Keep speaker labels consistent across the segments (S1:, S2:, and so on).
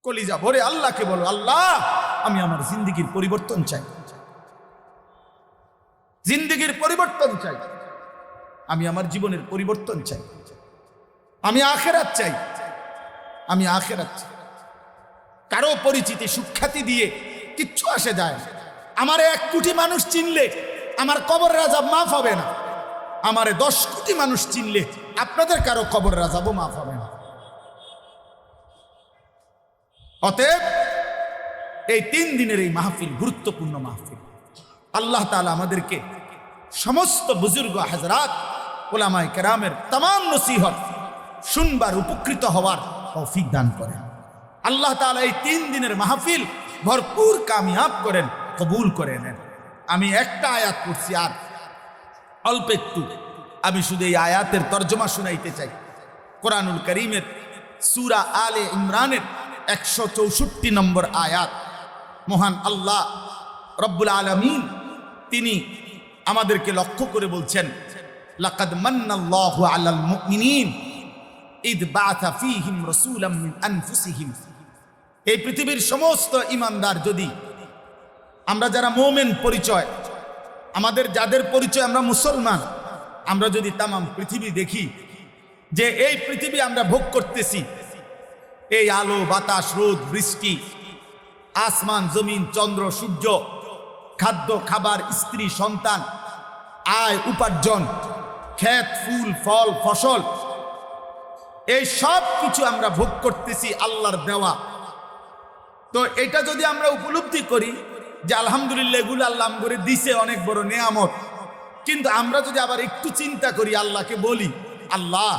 S1: কলিজা ভরে আল্লাহকে বলো, আল্লাহ আমি আমার জিন্দেগির পরিবর্তন চাই, জিন্দেগির পরিবর্তন চাই, আমি আমার জীবনের পরিবর্তন চাই, আমি আখিরাত চাই, আমি আখিরাত চাই। কারো পরিচিতি সুখ্যাতি দিয়ে কিচ্ছু আসে যায় না। আমারে 1 কোটি মানুষ চিনলে আমার কবরের আযাব মাফ হবে না, আমারে 10 কোটি মানুষ চিনলে আপনাদের কারো কবরের আযাবও মাফ হবে না। অতএব এই 3 দিনের এই মাহফিল গুরুত্বপূর্ণ মাহফিল। আল্লাহ তাআলা আমাদেরকে সমস্ত বুজুর্গ হযরত উলামায়ে কেরামের तमाम নসিহত শুনবার, উপকৃত হওয়ার তৌফিক দান করেন। আল্লাহ তাআলা এই 3 দিনের মাহফিল ভরপুর কামিয়াব করেন, কবুল করে নেন। আমি একটা আয়াত পড়ছি, আর অল্প একটু আমি শুধু এই আয়াতের তর্জমা শুনাইতে চাই। কোরআনুল কারীমের সূরা আলে ইমরানের 164 নম্বর আয়াত। মহান আল্লাহ রব্বুল আলামিন তিনি আমাদেরকে লক্ষ্য করে বলছেন, লাকাদ মান্নাল্লাহু আলাল মুমিনিন ইদ বাআসা ফীহিম রাসূলাম মিন আনফুসিহিম। এই পৃথিবীর সমস্ত ঈমানদার, যদি আমরা যারা মুমিন পরিচয়, আমাদের যাদের পরিচয় আমরা মুসলমান, আমরা যদি তামাম পৃথিবী দেখি, যে এই পৃথিবী আমরা ভোগ করতেছি, এই আলো বাতাস রোদ বৃষ্টি, আসমান জমিন চন্দ্র সূর্য, খাদ্য খাবার স্ত্রী সন্তান, আয় উপার্জন, ক্ষেত ফুল ফল ফসল, এই সব কিছু আমরা ভোগ করতেছি আল্লাহর দেওয়া। তো এটা যদি আমরা উপলব্ধি করি যে আলহামদুলিল্লাহ এগুলো আল্লাহ করে দিছে, অনেক বড় নেয়ামত, কিন্তু আমরা যদি আবার একটু চিন্তা করি, আল্লাহকে বলি, আল্লাহ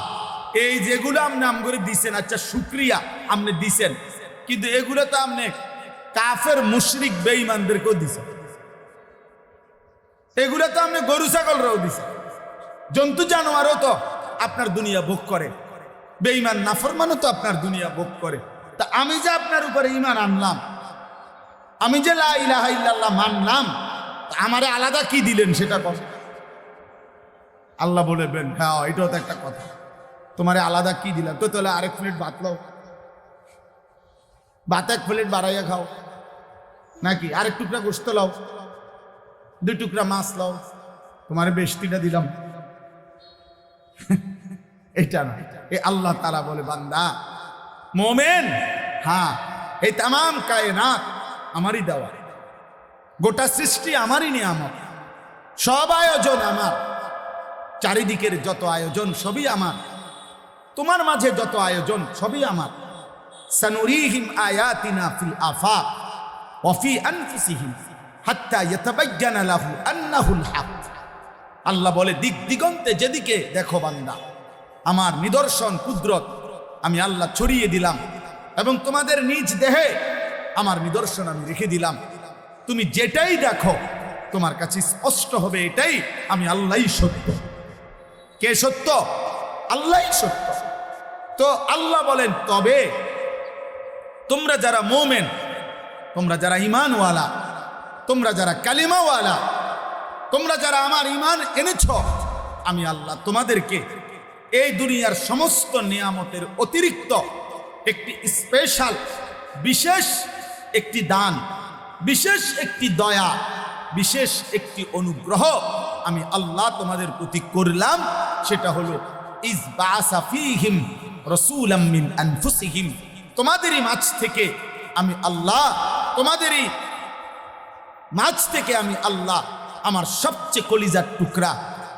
S1: এই যেগুলো আপনি আম করে দিছেন, আচ্ছা শুকরিয়া আপনি দিছেন, কিন্তু এগুলো তো আপনি কাফের মুশরিক বেঈমানদেরকেও দিছেন, এগুলো তো আপনি গরু ছাগলরাও দিছেন, জন্তু জানোয়ারও তো আপনার দুনিয়া ভোগ করে, বেঈমান নাফরমানও তো আপনার দুনিয়া ভোগ করে। তা আমি যে আপনার উপরে ঈমান আনলাম, আমি যে লা ইলাহা ইল্লাল্লাহ মানলাম, আমারে আলাদা কি দিলেন সেটা কর। আল্লাহ বলবেন, হ্যাঁ এটাও তো একটা কথা, তোমারে আলাদা কি দিলাম, তো তাহলে আরেক প্লেট ভাত লাও, ভাত 1 প্লেট বাড়াইয়া খাও, নাকি আরেক টুকরা গোশত লাও, 2 টুকরা মাছ লাও, তোমারে বেশটিটা দিলাম। এটা না, এই আল্লাহ তাআলা বলে, বান্দা মোমেন, হ্যাঁ এই তামাম কায়নাত আমারই দেওয়া, গোটা সৃষ্টি আমারই নিয়ামত, সব আয়োজন আমার, চারিদিকের যত আয়োজন সবই আমার, তোমার মাঝে যত আয়োজন সবই আমার। সানুরিহিম আয়াতিনা ফিল আফাক ওয়া ফি আনফুসিহিম হাত্তা ইয়াতাবায়্যানা লাহু আন্নাহুল হক। আল্লাহ বলে, দিক দিগন্তে যেদিকে দেখো বান্দা, আমার নিদর্শন কুদরত আমি আল্লাহ ছড়িয়ে দিলাম, এবং তোমাদের নিজ দেহে আমার নিদর্শন আমি রেখে দিলাম। তুমি যেটাই দেখো তোমার কাছে স্পষ্ট হবে এটাই আমি আল্লাহই সত্য। কে সত্য? আল্লাহই সত্য। তো আল্লাহ বলেন, তবে তোমরা যারা মুমিন, তোমরা যারা ঈমানওয়ালা, তোমরা যারা কালিমাওয়ালা, তোমরা যারা আমার ঈমান এনেছ, আমি আল্লাহ তোমাদেরকে এই দুনিয়ার সমস্ত নিয়ামতের অতিরিক্ত একটি স্পেশাল বিশেষ একটি দান, বিশেষ একটি দয়া, বিশেষ একটি অনুগ্রহ আমি আল্লাহ তোমাদের প্রতি করলাম। সেটা হলো ইজ বাআসা ফীহিম রাসূলাম মিন আনফুসিহিম। তোমাদেরই মাঝ থেকে আমি আল্লাহ, তোমাদেরই মাঝ থেকে আমি আল্লাহ আমার সবচেয়ে কলিজার টুকরা,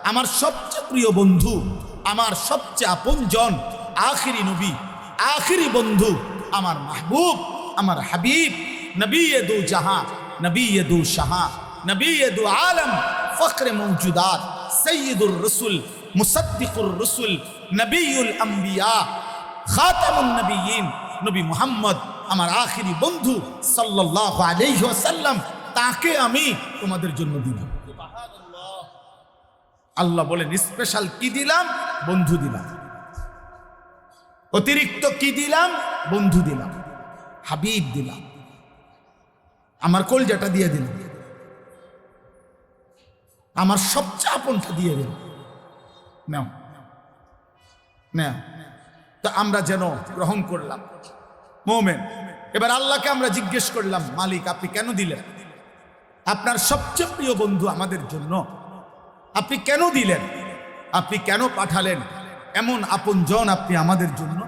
S1: আমার সবচেয়ে প্রিয় বন্ধু, আমার সবচেয়ে আপনজন, আখিরি নবী, আখিরি বন্ধু, আমার মাহবুব, আমার হাবিব, নবীয়ে দু জাহাঁ, নবীয়ে দু শাহাঁ, নবীয়ে দু আলম, ফখরে মৌজুদাত, সৈয়দুর রসুল, মুসদ্দিকুর রসুল, নবীউল আম্বিয়া, খাতামুন নবিয়্যিন, নবী মুহাম্মদ, আমার আখিরি বন্ধু সাল্লাল্লাহু আলাইহি ওয়াসাল্লাম, তাকে আমি তোমাদের জন্য দিলাম। আল্লাহ বলেন, স্পেশাল কি দিলাম? বন্ধু দিলাম। অতিরিক্ত কি দিলাম? বন্ধু দিলাম, হাবিব দিলাম, আমার কলজাটা দিয়ে দিলাম, আমার সবচেয়ে আপনটা দিয়ে দিলাম। নাও নাও, তা আমরা যেন গ্রহণ করলাম। মুমিন এবার আল্লাহকে আমরা জিজ্ঞেস করলাম, মালিক আপনি কেন দিলেন? আপনার সবচেয়ে প্রিয় বন্ধু আমাদের জন্য আপনি কেন দিলেন? আপনি কেন পাঠালেন? এমন আপনজন আপনি আমাদের জন্য।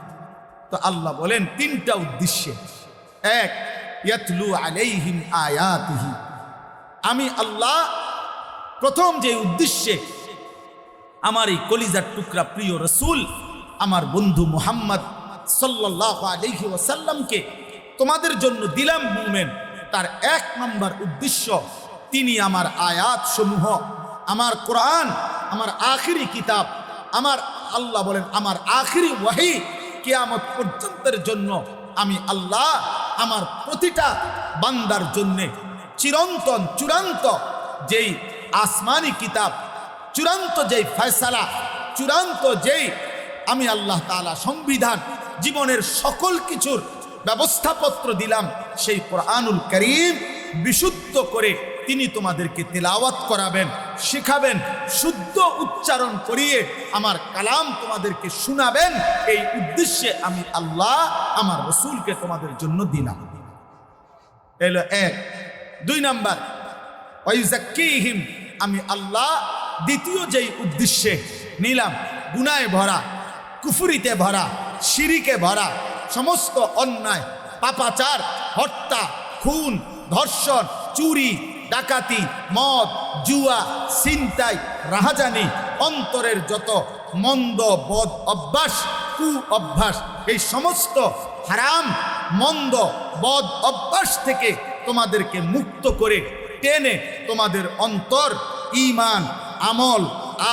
S1: তো আল্লাহ বলেন তিনটা উদ্দেশ্যে। এক, ইয়াতলু আলাইহিম আয়াতিহি, আমি আল্লাহ প্রথম যে উদ্দেশ্যে আমার এই কলিজার টুকরা প্রিয় রসুল আমার বন্ধু মুহাম্মদ সাল্লাল্লাহু আলাইহি ওয়াসাল্লামকে তোমাদের জন্য দিলাম মুমিন, তার এক নম্বর উদ্দেশ্য তিনি আমার আয়াত সমূহ, আমার কোরআন, আমার আখিরি কিতাব, আমার আল্লাহ বলেন আমার আখিরি ওয়াহি কিয়ামত পর্যন্তের জন্য আমি আল্লাহ আমার প্রতিটা বান্দার জন্যে চিরন্তন চূড়ান্ত যেই আসমানি কিতাব, চূড়ান্ত যেই ফয়সালা, চূড়ান্ত যেই আমি আল্লাহ তাআলা সংবিধান, জীবনের সকল কিছুর ব্যবস্থাপত্র দিলাম, সেই কোরআনুল কারীম বিশুদ্ধ করে তিনি তোমাদেরকে তেলাওয়াত করাবেন, শেখাবেন, শুদ্ধ উচ্চারণ করিয়ে আমার কালাম তোমাদেরকে শোনাবেন। এই উদ্দেশ্যে আমি আল্লাহ আমার রসুলকে তোমাদের জন্য দিলাম। এলো এক। দুই নাম্বার, ওয়ায়ুযাক্কিহিম, আমি আল্লাহ দ্বিতীয় যেই উদ্দেশ্যে নিলাম, গুনাহে ভরা, কুফরিতে ভরা, শিরিকে ভরা, সমস্ত অন্যায়, পাপাচার, হত্যা, খুন, ধর্ষণ, চুরি, ডাকাতি, মদ, জুয়া, ছিনতাই, রাহাজানি, অন্তরের যত মন্দ বদ অভ্যাস, কু অভ্যাস, এই সমস্ত হারাম মন্দ বদ অভ্যাস থেকে তোমাদেরকে মুক্ত করে টেনে তোমাদের অন্তর ঈমান, আমল,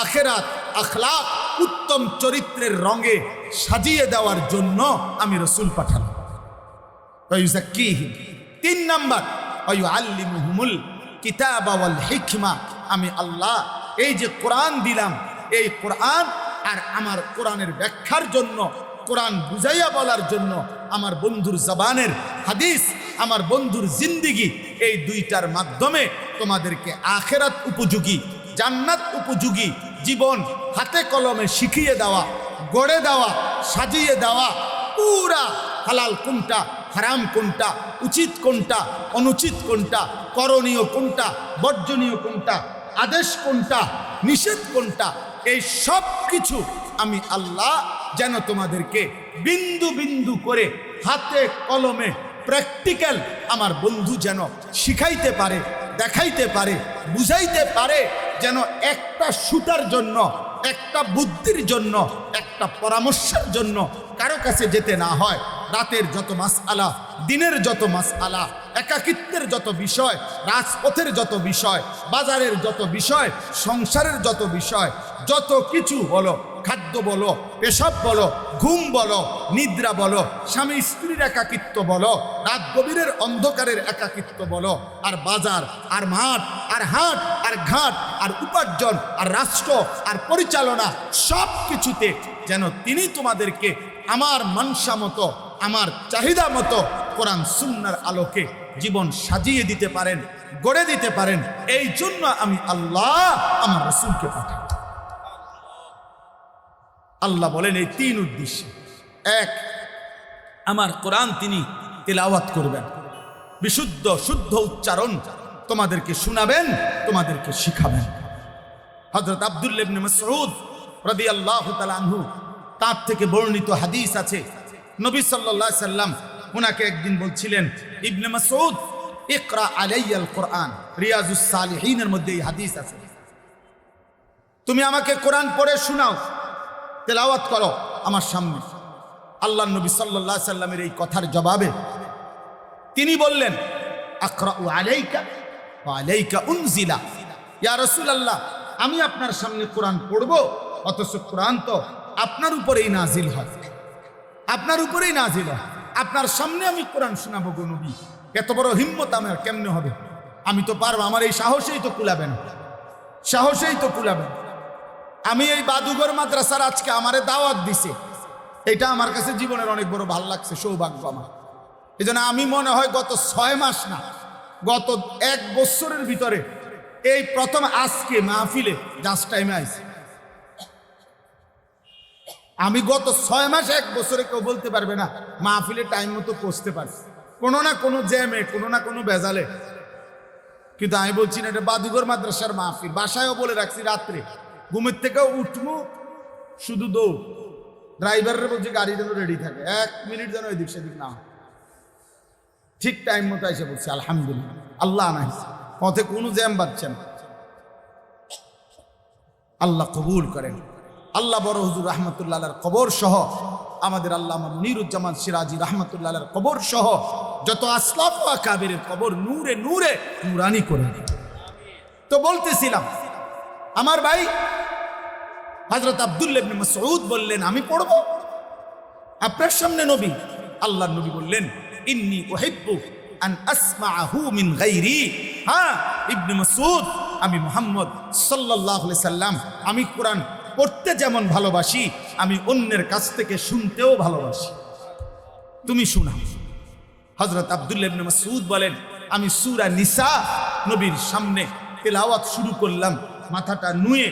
S1: আখিরাত, আখলাক, উত্তম চরিত্রের রঙে সাজিয়ে দেওয়ার জন্য আমি রসুল পাঠালাম। ওয়ায়ুযাক্কিহিম। তিন নাম্বার, ওয়ায়ুআল্লিমুহুমুল কিতাবা ওয়াল হিকমা, আমি আল্লাহ এই যে কোরআন দিলাম, এই কোরআন আর আমার কোরআনের ব্যাখ্যার জন্য, কোরআন বুঝাইয়া বলার জন্য আমার বন্ধুর জবানের হাদিস, আমার বন্ধুর জিন্দিগি, এই দুইটার মাধ্যমে তোমাদেরকে আখিরাত উপযোগী, জান্নাত উপযোগী জীবন হাতে কলমে শিখিয়ে দেওয়া, গড়ে দেওয়া, সাজিয়ে দেওয়া, পুরা হালাল কোনটা, হারাম কোনটা, উচিত কোনটা, অনুচিত কোনটা, করণীয় কোনটা, বর্জনীয় কোনটা, আদেশ কোনটা, নিষেধ কোনটা, এই সব কিছু আমি আল্লাহ যেন তোমাদেরকে বিন্দু বিন্দু করে হাতে কলমে প্র্যাকটিক্যাল আমার বন্ধু যেন শিখাইতে পারে, দেখাইতে পারে, বুঝাইতে পারে, যেন একটা সুতার জন্য, একটা বুদ্ধির জন্য, একটা পরামর্শের জন্য কারো কাছে যেতে না হয়। রাতের যত মাসআলা, দিনের যত মাসআলা, একাকিত্বের যত বিষয়, রাজপথের যত বিষয়, বাজারের যত বিষয়, সংসারের যত বিষয়, যত কিছু বলো, খাদ্য বলো, পেশাব বলো, ঘুম বলো, নিদ্রা বলো, স্বামী স্ত্রীর একাকিত্ব বলো, রাত গভীরের অন্ধকারের একাকিত্ব বলো, আর বাজার, আর মাঠ, আর হাট, আর ঘাট, আর উপার্জন, আর রাষ্ট্র, আর পরিচালনা, সব কিছুতে যেন তিনি তোমাদেরকে আমার মানসা মতো, আমার চাহিদা মতো কোরআন সুন্নাহর আলোকে জীবন সাজিয়ে দিতে পারেন, গড়ে দিতে পারেন। এই জন্য আমি আল্লাহ আমার রাসূলকে পাঠাই। আল্লাহ বলেন এই তিন উদ্দেশ্য। এক, আমার কোরআন তিনি তেলাওয়াত করবেন, বিশুদ্ধ শুদ্ধ উচ্চারণ তোমাদেরকে শোনাবেন, তোমাদেরকে শিখাবেন। হযরত আব্দুল্লাহ ইবনে মাসউদ রাদিয়াল্লাহু তাআলা আনহু, তার থেকে বর্ণিত হাদিস আছে, নবী সাল্লাল্লাহু আলাইহি সাল্লাম উনাকে একদিন বলছিলেন, ইবনে মাসউদ ইকরা আলাইয়াল কোরআন, রিয়াজুস সালিহিনের মধ্যে এই হাদিস আছে, তুমি আমাকে কোরআন পড়ে শোনাও, তেলাওয়াত করো আমার সামনে। আল্লাহ নবী সাল্লাল্লাহু আলাইহি সাল্লামের এই কথার জবাবে তিনি বললেন, আকরাউ আলাইকা ওয়া আলাইকা উনজিলা, ইয়া রাসূলুল্লাহ, আমি আপনার সামনে কোরআন পড়ব, অথচ কোরআন তো আপনার উপরেই নাজিল হয়, আপনার উপরেই নাজিল হয়, আপনার সামনে আমি কোরআন শোনাবো গো নবী, এত বড় হিম্মত আমার কেমনে হবে? আমি তো পারবো, আমার এই সাহসেই তো কুলাবে না, সাহসেই তো কুলাবে না। আমি এই বাদুঘর মাদ্রাসার আজকে আমারে দাওয়াত দিছে, এটা আমার কাছে জীবনের অনেক বড় ভালো লাগছে, সৌভাগ্য আমার। এই জন্য আমি মনে হয় গত 6 মাস না, গত 1 বছরের ভিতরে এই প্রথম আজকে মাহফিলে জাস্ট টাইমে আইছি। আমি গত 6 মাস 1 বছরে কেউ বলতে পারবে না মাহফিলে টাইম মতো পৌঁছতে পারছি। কোনো না কোনো জ্যামে, কোনো না কোনো বেজালে। কিন্তু আমি বলছি না, এটা বাদুঘর মাদ্রাসার মাহফিল। বাসায়ও বলে রাখছি, রাত্রে ঘুমের থেকেও উঠবো শুধু দৌড়। ড্রাইভারের বলছে গাড়ি যেন রেডি থাকে, 1 মিনিট যেন এদিক সেদিক না হয়। ঠিক টাইম মতো এসে বলছি আলহামদুলিল্লাহ, আল্লাহ নাই, পথে কোনো জ্যাম বাঁধছে না। আল্লাহ কবুল করেন। আল্লাহ বড় হুজুর রহমতুল্লাহ কবর সহ, আমাদের আল্লামা মুনিরুজ্জামান সিরাজি রহমতুল্লাহ কবর সহ যত আসলাফ ও আকাবিরের কবর নূরে নূরে নূরানি করে। তো বলতেছিলাম, আমার ভাই হযরত আব্দুল্লাহ ইবনে মাসউদ বললেন, আমি পড়ব আপনার সামনে নবী। আল্লাহর নবী বললেন, ইন্নী উহিব্বু আন আসমাআহু মিন গায়রি। হ্যাঁ ইবনে মাসউদ, আমি মুহাম্মদ সাল্লাল্লাহু আলাইহি সাল্লাম, আমি কোরআন পড়তে যেমন ভালোবাসি, আমি অন্যের কাছ থেকে শুনতেও ভালোবাসি। তুমি শোনাও। হযরত আব্দুল্লাহ ইবনে মাসউদ বলেন, আমি সূরা নিসা নবীর সামনে তেলাওয়াত শুরু করলাম, মাথাটা নুয়ে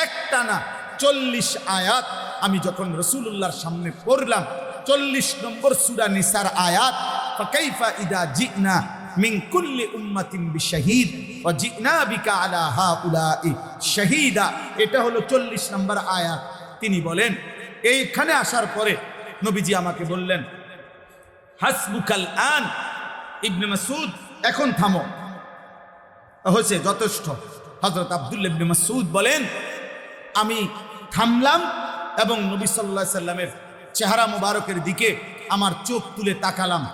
S1: একটানা 40 আয়াত আমি যখন রাসূলুল্লাহর সামনে পড়লাম, 40 নম্বর সূরা নিসার আয়াত, ফাকাইফা ইদা জিনা মিন কুল্লি উম্মাতিন বিশাহিদ ওয়া জিনা বিকা আলা হাউলাই শাহিদা। এটা হলো 40 নম্বর আয়াত। তিনি বলেন, এইখানে আসার পরে নবীজি আমাকে বললেন, হাসবুকাল আন ইবনে মাসউদ, এখন থামো, হয়েছে যথেষ্ট। হযরত আব্দুল্লাহ ইবনে মাসউদ বলেন, আমি থামলাম এবং নবী সাল্লাল্লাহু আলাইহি সাল্লামের চেহারা মুবারকের দিকে আমার চোখ তুলে তাকালাম।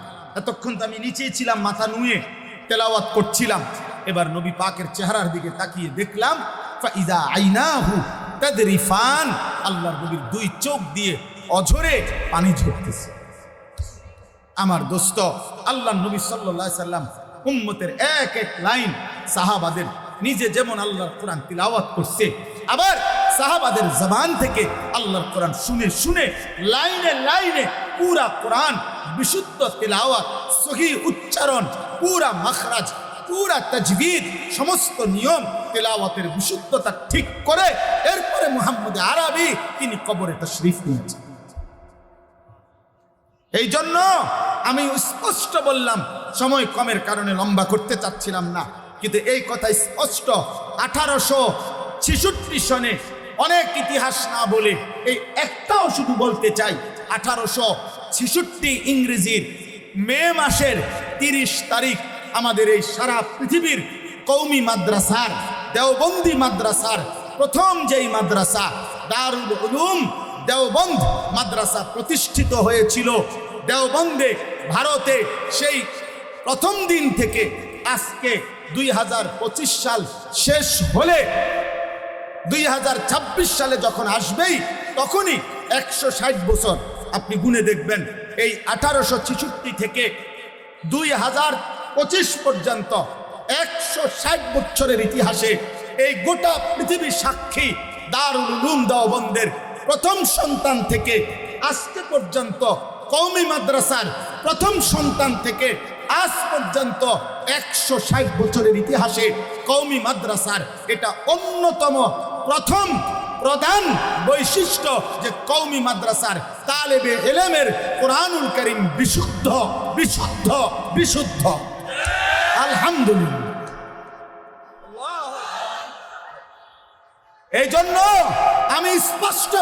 S1: এতক্ষণ তো আমি নিচেই ছিলাম, মাথা নুয়ে তেলাওয়াত করছিলাম। এবার নবী পাকের চেহারার দিকে তাকিয়ে দেখলাম, ফাইদা আইনাহু তাদরিফান, আল্লাহর নবীর 2 চোখ দিয়ে অঝরে পানি ঝরতেছে। আমার দোস্ত, আল্লাহর নবী সাল্লাল্লাহু আলাইহি সাল্লাম উম্মতের এক এক লাইন, সাহাবাদের নিজে যেমন আল্লাহর কোরআন তিলাওয়াত করছে, আবার সাহাবাদের জবান থেকে আল্লাহর কোরআন শুনে শুনে লাইনে লাইনে পুরা কোরআন বিশুদ্ধ তিলাওয়াত, সহিহ উচ্চারণ, পুরা মাখরাজ, পুরা তাজবিদ, সমস্ত নিয়ম তিলাওয়াতের বিশুদ্ধতা ঠিক করে এরপরে মুহাম্মদ আরবি তিনি কবরে তাশরীফ নিয়েছেন। এই জন্য আমি স্পষ্ট বললাম, সময় কমের কারণে লম্বা করতে চাচ্ছিলাম না, কিন্তু এই কথা স্পষ্ট। 1866 সনে অনেক ইতিহাস না বলে এই একটাও শুধু বলতে চাই, 1866 ইংরেজির মে মাসের 30 তারিখ আমাদের এই সারা পৃথিবীর কওমি মাদ্রাসার, দেওবন্দি মাদ্রাসার প্রথম যেই মাদ্রাসা দারুল উলুম দেওবন্দ মাদ্রাসা প্রতিষ্ঠিত হয়েছিল। দেওবন্দে ভারতে সেই প্রথম দিন থেকে আজকে 2025 সাল শেষ হলে 2026 সালে যখন আসবেই তখনই 160 বছর আপনি গুনে দেখবেন। এই 1866 থেকে 2025 পর্যন্ত 160 বছরের ইতিহাসে এই গোটা পৃথিবী সাক্ষী দারুল উলুম দেওবন্দের প্রথম সন্তান থেকে আজকে পর্যন্ত, কওমি মাদ্রাসার প্রথম সন্তান থেকে আজ পর্যন্ত 160 বছরের ইতিহাসে কওমি মাদ্রাসার এটা অন্যতম প্রথম প্রধান বৈশিষ্ট্য যে কওমি মাদ্রাসার তালেবে ইলমের কোরআনুল কারীম বিশুদ্ধ বিশুদ্ধ বিশুদ্ধ। আলহামদুলিল্লাহ। এই জন্য আমি স্পষ্ট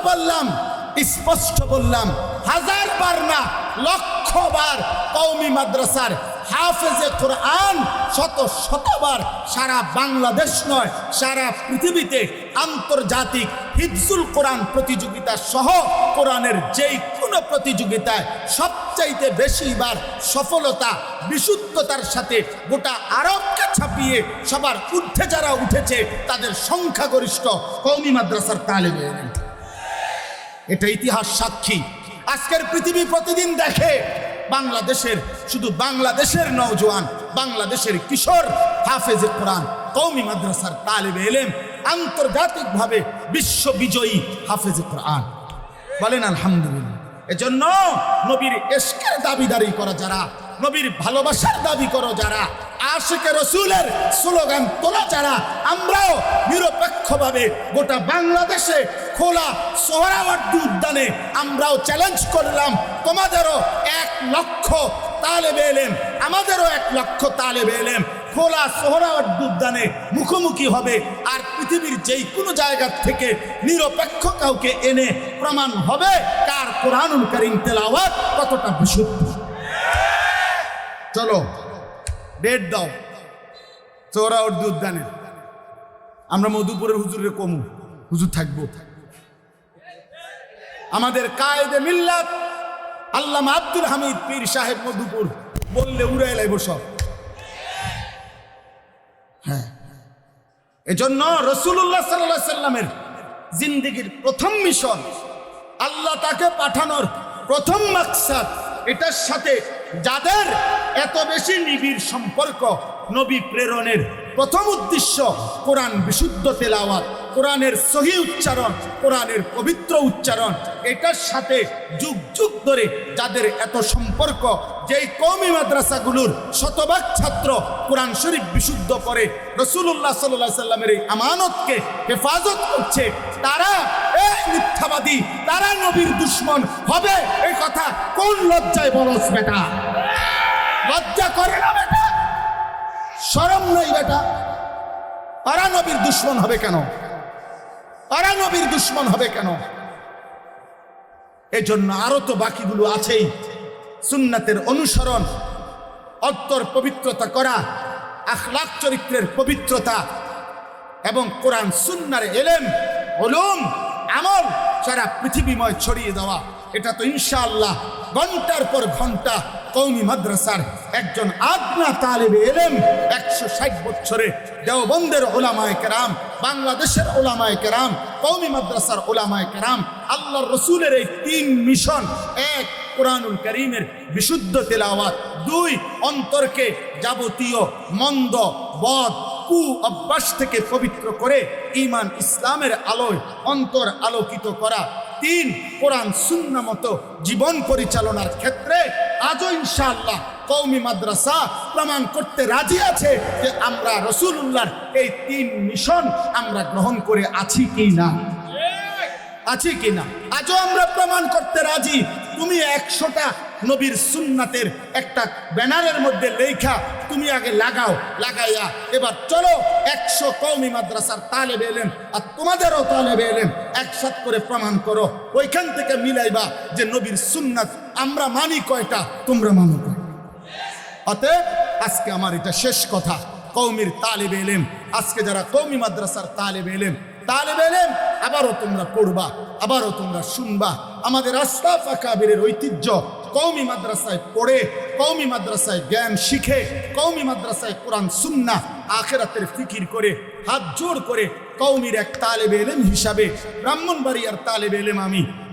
S1: বললাম, 1000বার না, 1,00,000বার কওমি মাদ্রাসার হাফেজে কোরআন শতবার সারা বাংলাদেশ নয় সারা পৃথিবীতে আন্তর্জাতিক হিফজুল কোরআন প্রতিযোগিতা সহ কোরআনের যেই কোনো প্রতিযোগিতায় সবচাইতে বেশিবার সফলতা বিশুদ্ধতার সাথে গোটা আরবকে ছাপিয়ে সবার ঊর্ধ্বে যারা উঠেছে তাদের সংখ্যাগরিষ্ঠ কওমি মাদ্রাসার তালেবে ইলম। এটা ইতিহাস সাক্ষী। আজকের পৃথিবী প্রতিদিন দেখে বাংলাদেশের, শুধু বাংলাদেশের নওজোয়ান, বাংলাদেশের কিশোর হাফেজে কোরআন কওমি মাদ্রাসার তালেবে ইলম, আন্তর্জাতিকভাবে বিশ্ববিজয়ী হাফেজে কোরআন। বলেন আলহামদুলিল্লাহ। এজন্য নবীর ইশকের দাবিদারি করা যারা, নবীর ভালোবাসার দাবি করো যারা, আশিকে রসুলের স্লোগান তোলা যারা, আমরাও নিরপেক্ষভাবে গোটা বাংলাদেশে খোলা সোহরাওয়ার্দী উদ্যানে আমরাও চ্যালেঞ্জ করলাম, তোমাদেরও 1,00,000 তালেবে ইলম, আমাদেরও 1 লক্ষ তালেবে ইলম খোলা সোহরাওয়ার্দী উদ্যানে মুখোমুখি হবে, আর পৃথিবীর যেই কোনো জায়গা থেকে নিরপেক্ষ কাউকে এনে প্রমাণ হবে কার কোরআনুল কারীম তেলাওয়াত কতটা বিশুদ্ধ। চলো ডেট দাও সোহরাওয়ার্দী উদ্যানে, আমরা মধুপুরের হুজুরের কমু, হুজুর থাকবো। আমাদের কায়েদে মিল্লাত আল্লামা আব্দুল হামিদ পীর সাহেব মধুপুর বললে উড়ে লাইব সব। হ্যাঁ, এজন্য রাসূলুল্লাহ সাল্লাল্লাহু আলাইহি সাল্লামের জিন্দেগীর প্রথম মিশন, আল্লাহ তাকে পাঠানোর প্রথম মাকসাদ, এটার সাথে যাদের এত বেশি নিবিড় সম্পর্ক, নবী প্রেরণের প্রথম উদ্দেশ্য কোরআন বিশুদ্ধ তেলাওয়াত, কোরআনের সহি উচ্চারণ, কোরআনের পবিত্র উচ্চারণ, এটার সাথে যুগ যুগ ধরে যাদের এত সম্পর্ক, যেই কওমি মাদ্রাসাগুলোর শতভাগ ছাত্র কোরআন শরীফ বিশুদ্ধ করে রাসূলুল্লাহ সাল্লাল্লাহু আলাইহি সাল্লামের এই আমানতকে হেফাজত করছে, তারা এই মিথ্যাবাদী, তারা নবীর দুশমন হবে। এই কথা কোন লজ্জায় বলছ বেটা? লজ্জা করে না বেটা? শরম নাই বেটা? তারা নবীর দুশমন হবে কেন? তারা নবীর দুশমন হবে কেন? এজন্য আরো তো বাকিগুলো আছেই। সুন্নাতের অনুসরণ, অন্তর পবিত্রতা করা, আখলাক চরিত্রের পবিত্রতা এবং কোরআন সুন্নার ইলম, উলুম, আমল সারা পৃথিবীময় ছড়িয়ে দেওয়া, এটা তো ইনশাআল্লাহ ঘন্টার পর ঘন্টা কওমি মাদ্রাসার একজন আদনা তালেবে ইলম 160 বছরে দেওবন্দের উলামায়ে কেরাম, বাংলাদেশের উলামায়ে কেরাম, কওমি মাদ্রাসার উলামায়ে কেরাম, আল্লাহর রাসূলের এই 3 মিশন, 1 কোরআনুল কারীমের বিশুদ্ধ তেলাওয়াত, 2 অন্তরকে যাবতীয় মন্দ, বদ, কু অভ্যাস থেকে পবিত্র করে ঈমান ইসলামের আলোয় অন্তর আলোকিত করা, 3 কোরআন সুন্নাহ মতো জীবন পরিচালনার ক্ষেত্রে আজও ইনশাআল্লাহ কওমি মাদ্রাসা প্রমাণ করতে রাজি আছে যে আমরা রাসূলুল্লাহর এই 3 মিশন আমরা গ্রহণ করে আছি কি না, আছি কি না। আজও আমরা প্রমাণ করতে রাজি। তুমি 100টা নবীর সুন্নাতের একটা ব্যানারের মধ্যে লেখা তুমি আগে লাগাও, লাগাইয়া এবার চলো 100 কওমি মাদ্রাসার তালেবে ইলম আর তোমাদেরও তালেবে ইলম একসাথ করে প্রমাণ করো। ওইখান থেকে মিলাইবা যে নবীর সুন্নাত আমরা মানি কয়টা, তোমরা মানো কয়টা। অতএব আজকে আমার এটা শেষ কথা, কওমির তালেবে ইলম, আজকে যারা কওমি মাদ্রাসার তালেবে ইলম আবারও তোমরা পড়বা, আবারও তোমরা শুনবা। আমাদের আশরাফ আকাবিরের ঐতিহ্য কওমি মাদ্রাসায় পড়ে, কওমি মাদ্রাসায় জ্ঞান শিখে, কওমি মাদ্রাসায় কোরআন সুন্নাহ আখিরাতের ফিকির করে, হাত জোড় করে কওমির এক তালেবে ইলম হিসাবে ব্রাহ্মণবাড়িয়ার তালেবে ইলম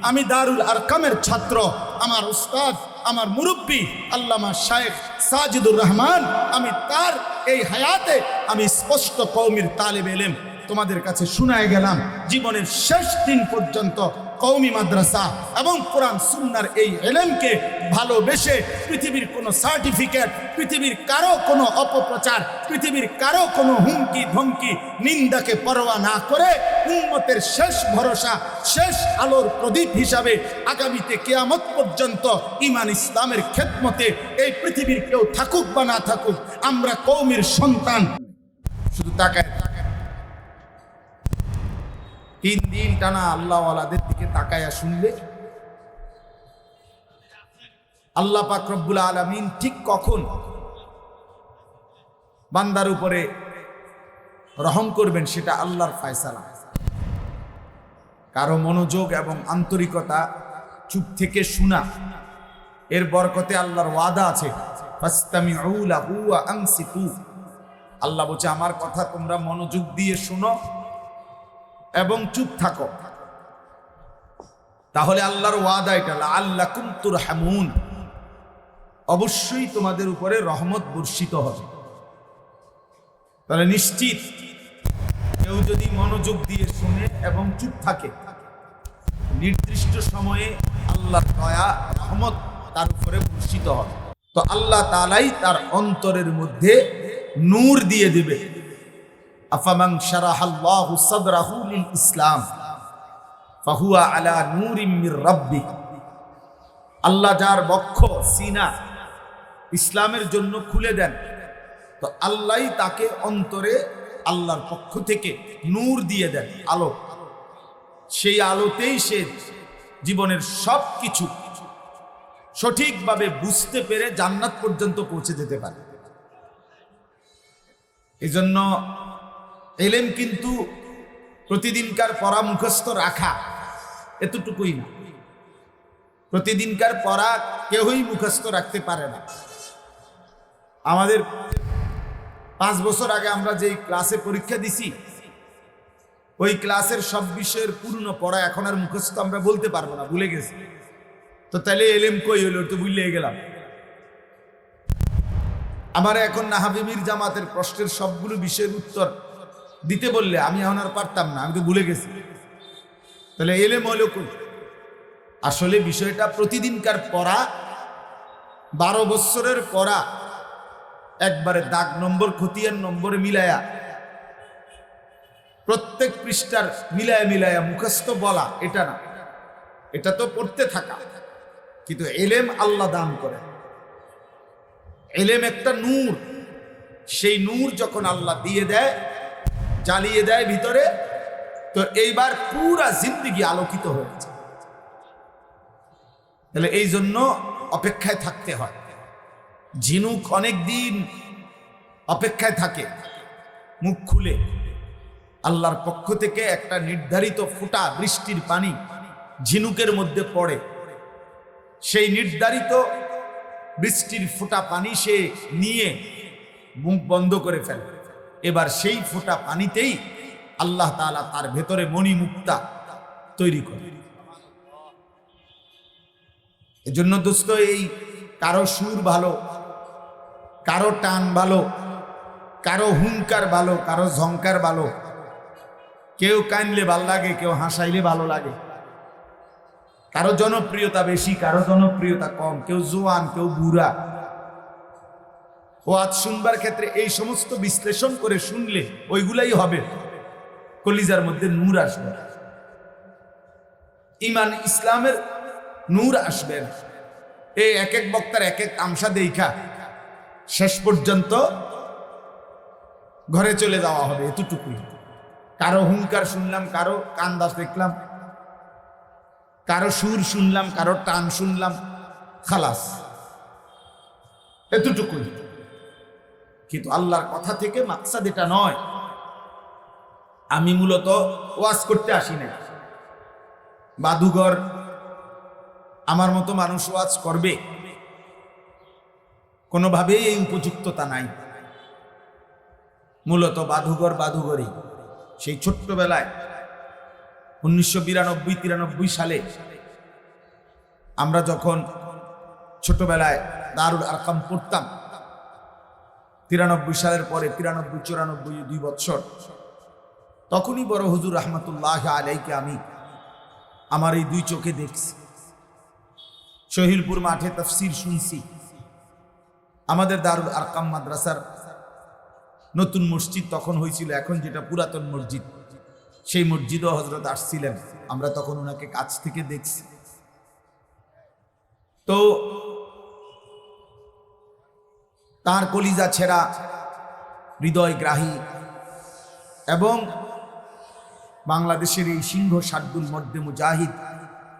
S1: আমি দারুল আরকামের ছাত্র, আমার উস্তাদ, আমার মুরব্বী আল্লামা শায়েখ সাজিদুর রহমান, আমি তার এই হায়াতে আমি স্পষ্ট কওমির তালেবে ইলম তোমাদের কাছে শোনায় গেলাম। জীবনের শেষ দিন পর্যন্ত কওমি মাদ্রাসা এবং কোরআন সুন্নাহর এই ইলমকে ভালোবেসে পৃথিবীর কোনো সার্টিফিকেট, পৃথিবীর কারো কোনো অপপ্রচার, পৃথিবীর কারো কোনো হুমকি ধমকি নিন্দাকে পরোয়া না করে উম্মতের শেষ ভরসা, শেষ আলোর প্রদীপ হিসাবে আগামীতে কিয়ামত পর্যন্ত ঈমান ইসলামের খেদমতে এই পৃথিবীর কেউ থাকুক বা না থাকুক, আমরা কওমির সন্তান। শুধু তাকায় 3 দিন টানা আল্লাহওয়ালাদের দিকে তাকায়া শুনলে আল্লাহ পাক রব্বুল আলামিন ঠিক কখন বান্দার উপরে রহম করবেন সেটা আল্লাহর ফয়সালা। কারো মনোযোগ এবং আন্তরিকতা, চুপ থেকে শোনা, এর বরকতে আল্লাহর ওয়াদা আছে, ফাসতামিউ লাহু ওয়া আনসিতু। আল্লাহ বলছে আমার কথা তোমরা মনোযোগ দিয়ে শোনো এবং চুপ থাকো, তাহলে আল্লাহর ওয়াদা এটা, লাআল্লাকুম তুরহামুন, অবশ্যই তোমাদের উপরে রহমত বর্ষিত হবে। তাহলে নিশ্চিত কেউ যদি মনোযোগ দিয়ে শুনে এবং চুপ থাকে, নির্দিষ্ট সময়ে আল্লাহর দয়া রহমত তার উপরে বর্ষিত হবে। তো আল্লাহ তাআলাই তার অন্তরের মধ্যে নূর দিয়ে দিবে। আফামান শারাহাল্লাহু সাদরাহু লিল ইসলাম ফাহুয়া আলা নূরিম মির রাব্বি। আল্লাহ যার বক্ষ, সিনা ইসলামের জন্য খুলে দেন, তো আল্লাহ তাকে অন্তরে আল্লাহর পক্ষ থেকে নূর দিয়ে দেন, আলো। সেই আলোতেই সে জীবনের সব কিছু সঠিকভাবে বুঝতে পেরে জান্নাত পর্যন্ত পৌঁছে যেতে পারে। এই জন্য ইলম কিন্তু প্রতিদিনকার পড়া মুখস্থ রাখা এতটুকুই না। প্রতিদিনকার পড়া কেউই মুখস্থ রাখতে পারে না। আমাদের 5 বছর আগে আমরা যেই ক্লাসে পরীক্ষা দিছি, ওই ক্লাসের সব বিষয়ের পূর্ণ পড়া এখন আর মুখস্থ আমরা বলতে পারবো না, ভুলে গেছি। তো তাহলে এলেম কই হইল, তো ভুলে গেলাম। আমার এখন নাহাবিমির জামাতের প্রশ্নের সবগুলো বিষয়ের উত্তর দিতে বললে আমি এখন আর পারতাম না, আমি তো ভুলে গেছি। তাহলে এলেম হইল কই? আসলে বিষয়টা প্রতিদিনকার পড়া, 12 বছরের পড়া একবারে দাগ নম্বর খতিয়ান নম্বরে মিলায়া প্রত্যেক পৃষ্ঠার মিলায়া মুখস্থ বলা, এটা না, এটা তো পড়তে থাকা। কিন্তু এলেম আল্লাহ দান করে। এলেম একটা নূর, সেই নূর যখন আল্লাহ দিয়ে দেয়, জ্বালিয়ে দেয় ভিতরে, তো এইবার পুরা জিন্দেগি আলোকিত হয়েছে। তাহলে এই জন্য অপেক্ষায় থাকতে হয়। ঝিনুক অনেক দিন অপেক্ষায় থাকে, মুখ খুলে আল্লাহর পক্ষ থেকে একটা নির্ধারিত ফোঁটা বৃষ্টির পানি ঝিনুকের মধ্যে পড়ে। সেই নির্ধারিত বৃষ্টির ফোঁটা পানি সে নিয়ে মুখ বন্ধ করে ফেলে। এবার সেই ফোঁটা পানিতেই আল্লাহ তাআলা তার ভেতরে মণিমুক্তা তৈরি করে। এজন্য দোস্ত, এই কারো সুর ভালো, কারো টান ভালো, কারো হুঙ্কার ভালো, কারো ঝংকার ভালো, কেউ কানলে ভালো লাগে, কেউ হাসাইলে ভালো লাগে, কারো জনপ্রিয়তা বেশি, কারো জনপ্রিয়তা কম, কেউ জোয়ান, কেউ বুড়া। ওয়াজ শুনবার ক্ষেত্রে এই সমস্ত বিশ্লেষণ করে শুনলে ওইগুলাই হবে, কলিজার মধ্যে নূর আসবে, ঈমান ইসলামের নূর আসবে। এই এক এক বক্তার এক এক তামসা দেখা শেষ পর্যন্ত ঘরে চলে যাওয়া হবে, এতটুকুই। কারো হুঙ্কার শুনলাম, কারো কান্দাস দেখলাম, কারো সুর শুনলাম, কারো টান শুনলাম, খালাস, এতটুকুই। কিন্তু আল্লাহর কথা থেকে মাকসাদ এটা নয়। আমি মূলত ওয়াজ করতে আসি না। বাদুঘর আমার মতো মানুষ ওয়াজ করবে, কোনোভাবেই এই উপযুক্ততা নাই। মূলত বাদুঘরই। সেই ছোট্টবেলায় 1992-93 সালে আমরা যখন ছোটবেলায় দারুল আরকাম পড়তাম, 93 সালের পরে 93-94 2 বছর, তখনই বড় হুজুর রহমতুল্লাহ আলাইকে আমি আমার এই 2 চোখে দেখছি। শহীদপুর মাঠে তাফসীর শুনছি। আমাদের দারুল আরকাম মাদ্রাসার নতুন মসজিদ তখন হয়েছিল, এখন যেটা পুরাতন মসজিদ, সেই মসজিদও হযরত আসছিলেন। আমরা তখন ওনাকে কাছ থেকে দেখছি। তো তার কলিজা ছেঁড়া, হৃদয়গ্রাহী এবং বাংলাদেশের এই সিংহ শার্দুল মর্দে মুজাহিদ,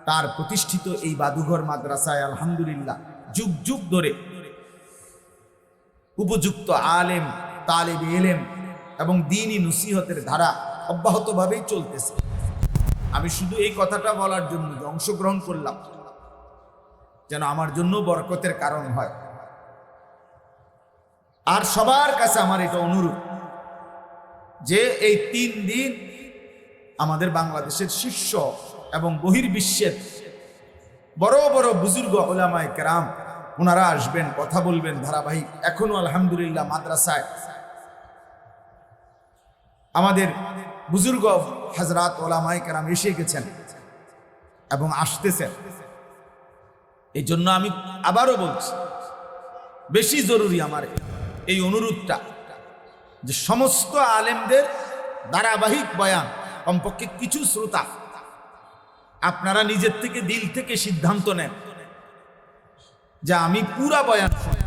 S1: তার প্রতিষ্ঠিত এই বাদুঘর মাদ্রাসায় আলহামদুলিল্লাহ যুগ যুগ ধরে উপযুক্ত আলেম, তালেবে ইলম এবং দ্বীনি নসিহতের ধারা অব্যাহতভাবেই চলতেছে। আমি শুধু এই কথাটা বলার জন্য যে অংশগ্রহণ করলাম, যেন আমার জন্য বরকতের কারণ হয়। আর সবার কাছে আমার এটা অনুরোধ যে এই 3 দিন আমাদের বাংলাদেশের শীর্ষ এবং বহির্বিশ্বের বড় বড় বুজুর্গ উলামায়ে কেরাম ওনারা আসবেন, কথা বলবেন ধারাবাহিক। এখনো আলহামদুলিল্লাহ মাদ্রাসায় আমাদের বুজুর্গ হযরত উলামায়ে কেরাম এসে গেছেন এবং আসতেছেন। এই জন্য আমি আবারও বলছি, বেশি জরুরি আমার এই অনুরোধটা যে সমস্ত আলেমদের ধারাবাহিক বয়ান, কমপক্ষে কিছু শ্রোতা আপনারা নিজের থেকে দিল থেকে সিদ্ধান্ত নেন যে আমি পুরা বয়ান শুনব।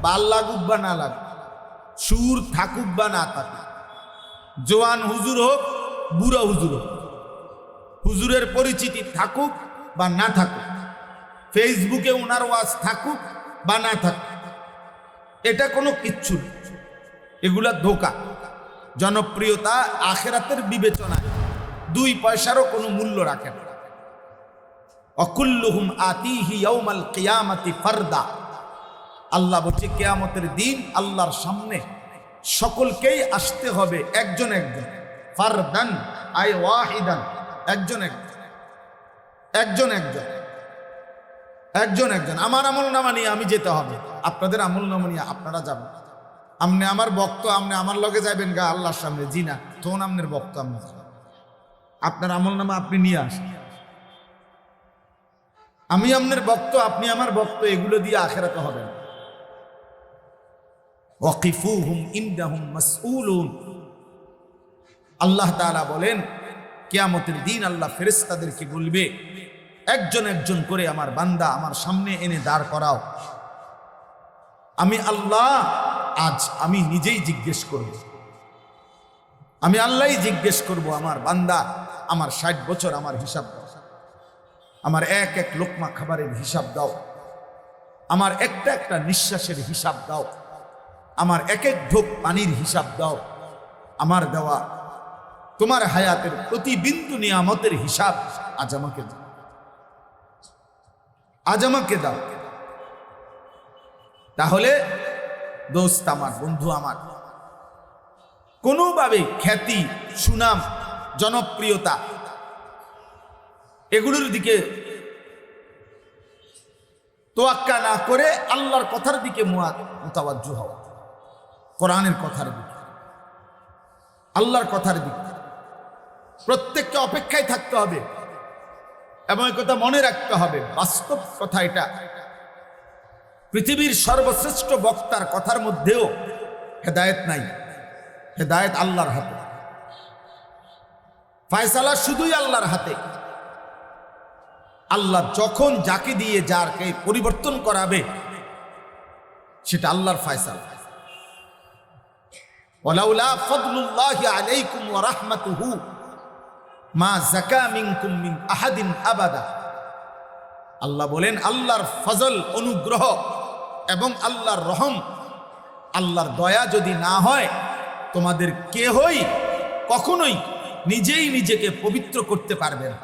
S1: বাল লাগুক বা না লাগুক, সুর থাকুক বা না থাকুক, জোয়ান হুজুর হোক বুড়া হুজুর হোক, হুজুরের পরিচিতি থাকুক বা না থাকুক, ফেসবুকে ওনার ওয়াজ থাকুক বা না থাকুক, এটা কোনো কিচ্ছু নেই। এগুলা ধোঁকা। জনপ্রিয়তা আখিরাতের বিবেচনায় 2 পয়সারও কোনো মূল্য রাখে না। অকুল্লুহুম আতিহি ইয়াউমাল কিয়ামাতি ফারদা। আল্লাহ বলছে কিয়ামতের দিন আল্লাহর সামনে সকলকেই আসতে হবে একজন একজন। ফারদান আই ওয়াহিদান, একজন একজন, একজন একজন, একজন একজন। আমার আমলনামা নিয়ে আমি যেতে হবে, আপনাদের আমলনামা নিয়ে আপনারা যাবেন। আমনে আমার বক্ত, আমনে আমার লগে যাবেন গা আল্লাহর সামনে, জি না, তখন আমনের বক্ত আপনি আপনার আমলনামা আপনি নিয়ে আসেন। আমি আমনের বক্ত, আপনি আমার বক্ত, এগুলো দিয়ে আখিরাতে হবে না। ওয়াকিফুহুম ইন্দাহুম মাসউলুন। আল্লাহ তাআলা বলেন কিয়ামতের দিন আল্লাহ ফেরেশতাদেরকে বলবে একজন একজন করে আমার বান্দা আমার সামনে এনে দাঁড় করাও। আমি আল্লাহ আজ আমি নিজেই জিজ্ঞেস করব, আমি আল্লাহই জিজ্ঞেস করব, আমার বান্দা আমার 60 বছর আমার হিসাব দাও, আমার এক এক লোকমা খাবারের হিসাব দাও, আমার একটা একটা নিঃশ্বাসের হিসাব দাও, আমার এক এক ঢোক পানির হিসাব দাও, আমার দেওয়া তোমার হায়াতের প্রতি বিন্দু নিয়ামতের হিসাব আজ আমাকে দাও, আজ আমাকে দাও। তাহলে দোস্ত আমার, বন্ধু আমার, কোনোভাবে খ্যাতি, সুনাম, জনপ্রিয়তা এগুলোর দিকে তোয়াক্কা না করে আল্লাহর কথার দিকে মুতাওয়াজ্জু হওয়া, কোরআনের কথার দিকে, আল্লাহর কথার দিকে প্রত্যেককে অপেক্ষায় থাকতে হবে। এবং এই কথা মনে রাখতে হবে, বাস্তব কথা এটা, পৃথিবীর সর্বশ্রেষ্ঠ বক্তার কথার মধ্যেও হেদায়েত নাই। হেদায়েত আল্লাহর হাতে, ফয়সালা শুধুই আল্লাহর হাতে। আল্লাহ যখন যাকে দিয়ে যারকে পরিবর্তন করাবে সেটা আল্লাহর ফয়সালা। ওয়ালাউলা ফাদলুল্লাহি আলাইকুম ওয়া রাহমাতুহু মা যাকা মিনকুম মিন আহাদিন আবাদা। আল্লাহ বলেন আল্লাহর ফজল, অনুগ্রহ এবং আল্লাহর রহম, আল্লাহর দয়া যদি না হয় তোমাদের কেহই কখনোই নিজেই নিজেকে পবিত্র করতে পারবে না।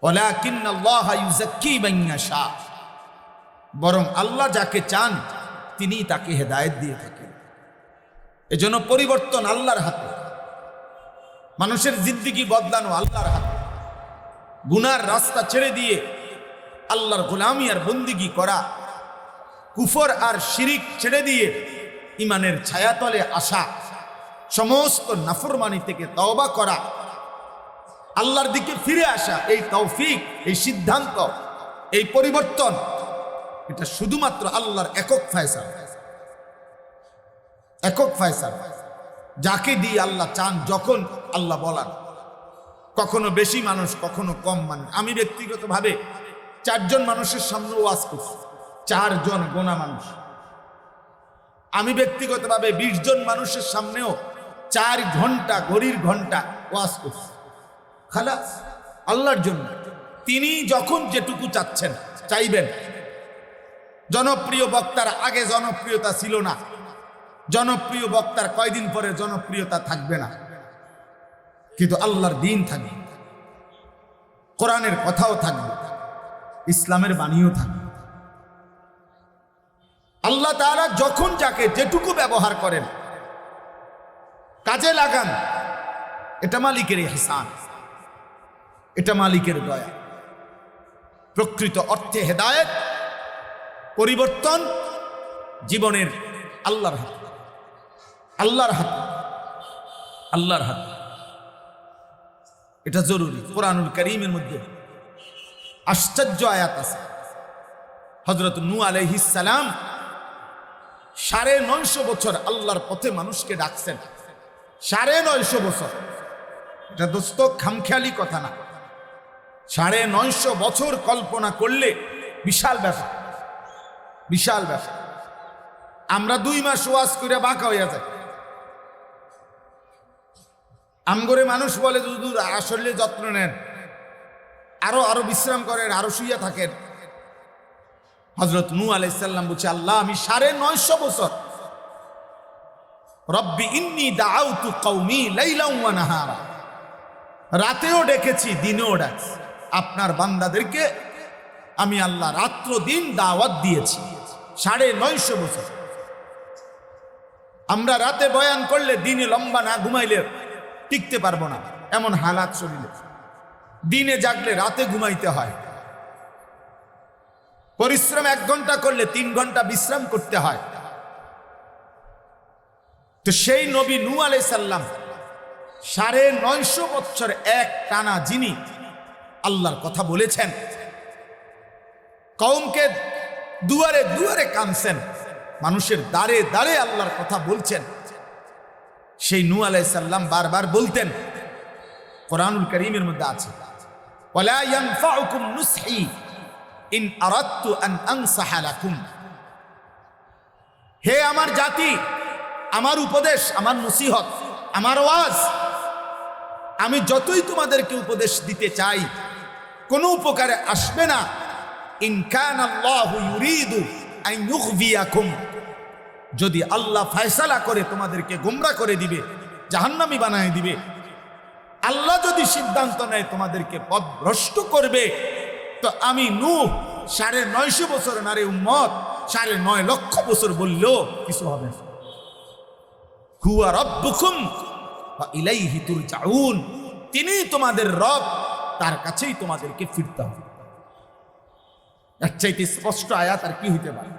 S1: ওয়ালাকিন্নাল্লাহা ইউযাক্কি মান ইয়াশা। বরং আল্লাহ যাকে চান তিনি তাকে হেদায়েত দিয়ে থাকেন। এজন্য পরিবর্তন আল্লাহর হাতে, মানুষের জিন্দেগি বদলানো আল্লাহর হাতে। গুনার রাস্তা ছেড়ে দিয়ে আল্লাহর গোলামি আর বন্দিগি করা, কুফর আর শিরিক ছেড়ে দিয়ে ইমানের ছায়াতলে আসা, সমস্ত নাফরমানি থেকে তওবা করা, আল্লাহর দিকে ফিরে আসা, এই তৌফিক, এই সিদ্ধান্ত, এই পরিবর্তন, এটা শুধুমাত্র আল্লাহর একক ফয়সালা, একক ফয়সালা। যাকে দিয়ে আল্লাহ চান, যখন আল্লাহ বলান, কখনো বেশি মানুষ, কখনো কম মানুষ। আমি ব্যক্তিগতভাবে 4 জন মানুষের সামনে ওয়াজ করছি, 4 জন গোনা মানুষ। আমি ব্যক্তিগতভাবে 20 জন মানুষের সামনেও 4 ঘন্টা, ঘড়ির ঘন্টা ওয়াজ করছি। খালাস, আল্লাহর জন্য। তিনি যখন যেটুকু চাচ্ছেন, চাইবেন। জনপ্রিয় বক্তার আগে জনপ্রিয়তা ছিল না, জনপ্রিয় বক্তার কয়দিন পরে জনপ্রিয়তা থাকবে না, কিন্তু আল্লাহর দ্বীন থাকবে, কোরআনের কথাও থাকবে, ইসলামের বাণীও থাকবে। আল্লাহ তাআলা যখন যাকে যেটুকু ব্যবহার করেন, কাজে লাগান, এটা মালিকের ইহসান, এটা মালিকের দয়া। প্রকৃত অর্থে হেদায়েত, পরিবর্তন জীবনের আল্লাহর হাতে, আল্লাহর হাতে, আল্লাহর হাতে। এটা জরুরি। কোরআনুল কারীমের মধ্যে আশ্চর্য আয়াত আছে। হযরত নূহ আলাইহিস সালাম 950 বছর আল্লাহর পথে মানুষকে ডাকছেন। 950 বছর, এটা দোস্ত খামখেয়ালি কথা না। 950 বছর কল্পনা করলে বিশাল ব্যাপার, বিশাল ব্যাপার। আমরা 2 মাস ওয়াজ করে বাঁকা হইয়া যায়। আমগরে মানুষ বলে হুজুর আসলে যত্ন নেন, আরো বিশ্রাম করেন, আরো শুইয়া থাকেন। হযরত নূহ আলাইহিস সালাম বলছে, আল্লাহ আমি 950 বছর রব্বি ইন্নী দাআউতু কওমি লাইলান ওয়া নাহারা, রাতেও ডেকেছি দিনেও ডাকছি। আপনার বান্দাদেরকে আমি আল্লাহ রাত্র দিন দাওয়াত দিয়েছি 950 বছর। আমরা রাতে বয়ান করলে দিনে লম্বা না ঘুমাইলে টিকতে পারবো না, এমন হালাত শরীরে। দিনে জাগলে রাতে ঘুমাইতে হয়। পরিশ্রম 1 ঘন্টা করলে 3 ঘন্টা বিশ্রাম করতে হয়। তো সেই নবী নূহ আলাইহিস সালাম 950 বছর এক টানা যিনি আল্লাহর কথা বলেছেন, কওমকে দুয়ারে দুয়ারে কানছেন, মানুষের দ্বারে দ্বারে আল্লাহর কথা বলছেন, সেই নূহ আলাইহিস সালাম বারবার বলতেন, কোরআনুল কারীমের মধ্যে আছে, ওয়ালা ইয়ানফাউকুম নুসহি ইন আরাদতু আন আনসাহা লাকুম। হে আমার জাতি, আমার উপদেশ, আমার নসিহত, আমার ওয়াজ, আমি যতই তোমাদেরকে উপদেশ দিতে চাই কোনো উপকারে আসবে না। ইন কানা আল্লাহু ইউরিদু আন ইউগবিয়াকুম, যদি আল্লাহ ফয়সালা করে তোমাদেরকে গোমরা করে দিবে, জাহান্নামী বানায় দিবে, আল্লাহ যদি সিদ্ধান্ত নেয় তোমাদেরকে পথভ্রষ্ট করবে, তো আমি নূহ 950 বছর নারে উম্মত 9.5 লক্ষ বছর বললেও কিছু হবে না। হুয়া রাব্বুকুম ওয়া ইলাইহি তুরজাউন, তিনি তোমাদের রব, তার কাছেই তোমাদেরকে ফিরতে হবে। এর চাইতে স্পষ্ট আয়াত আর কি হইতে পারে?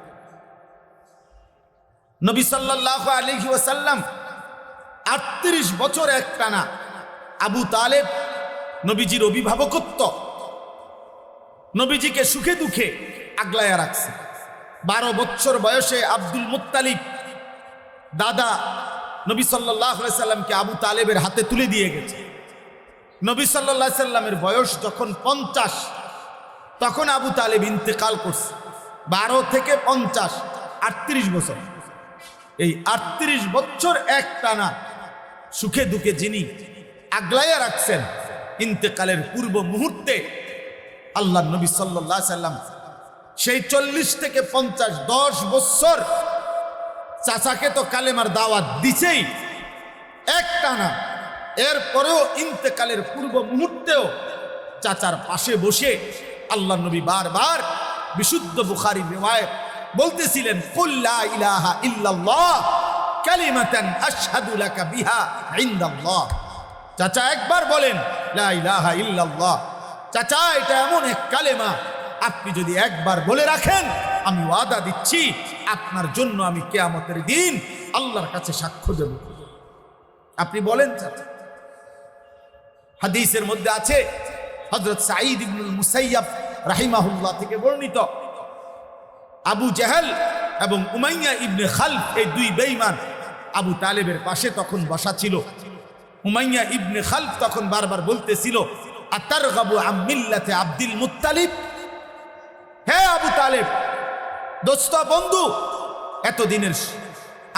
S1: নবী সাল্লাল্লাহু আলাইহি ওয়াসাল্লাম 38 বছর একটানা আবু তালেব নবীজির অভিভাবকত্ব, নবীজিকে সুখে দুঃখে আগলায়া রাখছে। 12 বছর বয়সে আব্দুল মুত্তালিব দাদা নবী সাল্লাল্লাহু আলাইহি সাল্লামকে আবু তালেবের হাতে তুলে দিয়ে গেছে। নবী সাল্লাল্লাহু আলাইহি সাল্লামের বয়স যখন 50, তখন আবু তালেব ইন্তেকাল করছে। 12 থেকে 50 38 বছর। এই 38 বছর একটানা সুখে দুঃখে যিনি আগলাইয়া রাখছেন, ইন্তেকালের পূর্ব মুহূর্তে আল্লাহ নবী সাল্লাল্লাহু আলাইহি সাল্লাম সেই 40 থেকে 50 10 বছর চাচাকে তো কালেমার দাওয়াত দিছেই একটানা। এরপরেও ইন্তেকালের পূর্ব মুহূর্তেও চাচার পাশে বসে আল্লাহ নবী বারবার বিশুদ্ধ বুখারী রিওয়ায়াত বলতেছিলেন, কুল লা ইলাহা ইল্লাল্লাহ কালিমাতান আশহাদু লাকা বিহা ইনদাল্লাহ। চাচা একবার বলেন লা ইলাহা ইল্লাল্লাহ। চাচা এটা এমন এক কালেমা, আপনি যদি একবার বলে রাখেন, আমি ওয়াদা দিচ্ছি আপনার জন্য আমি কিয়ামতের দিন আল্লাহর কাছে সাক্ষ্য দেব। আপনি বলেন চাচা। হাদিসের মধ্যে আছে, হযরত সাঈদ ইবনুল মুসাইয়াব রাহিমাহুল্লাহ থেকে বর্ণিত, আবু জাহেল এবং উমাইয়া ইবনে খালফ, এই 2 বেঈমান আবু তালেবের পাশে তখন বসা ছিল। উমাইয়া ইবনে খালফ তখন বারবার বলতেছিল, আতারগাবু আম মিল্লাতে আব্দুল মুত্তালিব। হে আবু তালেব, দোস্ত বন্ধু, এতদিনের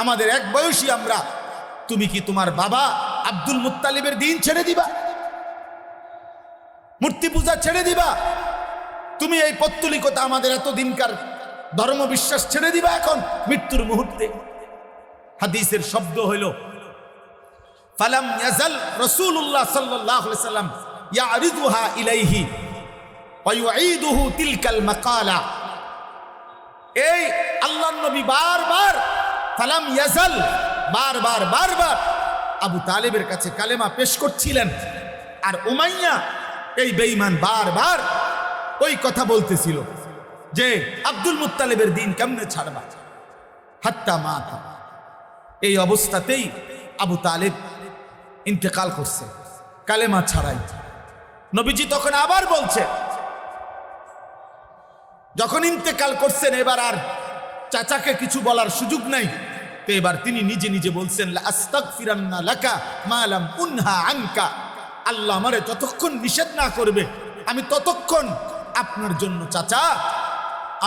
S1: আমাদের এক বয়সী আমরা, তুমি কি তোমার বাবা আব্দুল মুত্তালিবের দিন ছেড়ে দিবা? মূর্তি পূজা ছেড়ে দিবা? তুমি এই পত্তলিকতা, আমাদের এতদিনকার ধর্ম বিশ্বাস ছেড়ে দিবা এখন মৃত্যুর মুহূর্তে? হাদিসের শব্দ হইল, ফালাম ইয়াজাল রাসূলুল্লাহ সাল্লাল্লাহু আলাইহি সাল্লাম ইয়ারিদুহা ইলাইহি ওয়া ইউঈদুহু তিলকাল মাকালা। এই আল্লাহর নবী বারবার ফালাম ইয়াজাল, বারবার বারবার আবু তালেবের কাছে কালেমা পেশ করছিলেন, আর উমাইয়া এই বেঈমান বারবার ওই কথা বলতেছিল যে আব্দুল মুত্তালিবের দিন কেমনে ছাড়বা, হাত্তা মাতা। এই অবস্থাতেই আবু তালেব ইন্তেকাল করছে কালেমা ছাড়াই। নবীজি তখন আবার বলছে, যখন ইন্তেকাল করছেন এবার আর চাচাকে কিছু বলার সুযোগ নাই, তো এবার তিনি নিজে নিজে বলছেন, লা আস্তাগফিরান্না লাকা মা লাম উনহা আনকা। আল্লাহ আমারে যতক্ষণ নিষেধ না করবে আমি ততক্ষণ আপনার জন্য চাচা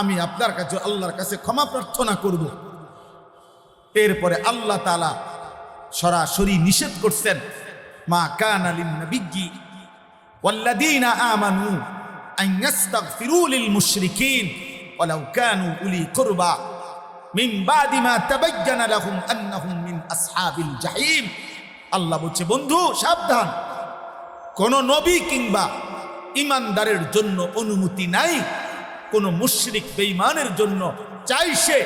S1: আমি আপনার কাছে আল্লাহর কাছে ক্ষমা প্রার্থনা করব। এরপরে আল্লাহ তাআলা সরাসরি নিষেধ করছেন, মা কানা লিন-নাবিয়্যি ওয়াল্লাযীনা আমানু আন ইস্তাগফিরু লিল মুশরিকিন ওয়ালাউ কানু উলি কুরবা মিন বাদি মা তাবায়্যানা লাহুম আন্নাহুম মিন আসহাবিল জাহিম। আল্লাহ বলছে, বন্ধু সাবধান, কোন নবী কিংবা ইমানদারের জন্য অনুমতি নাই কোন মুশরিক বেঈমানের জন্য, চাই সে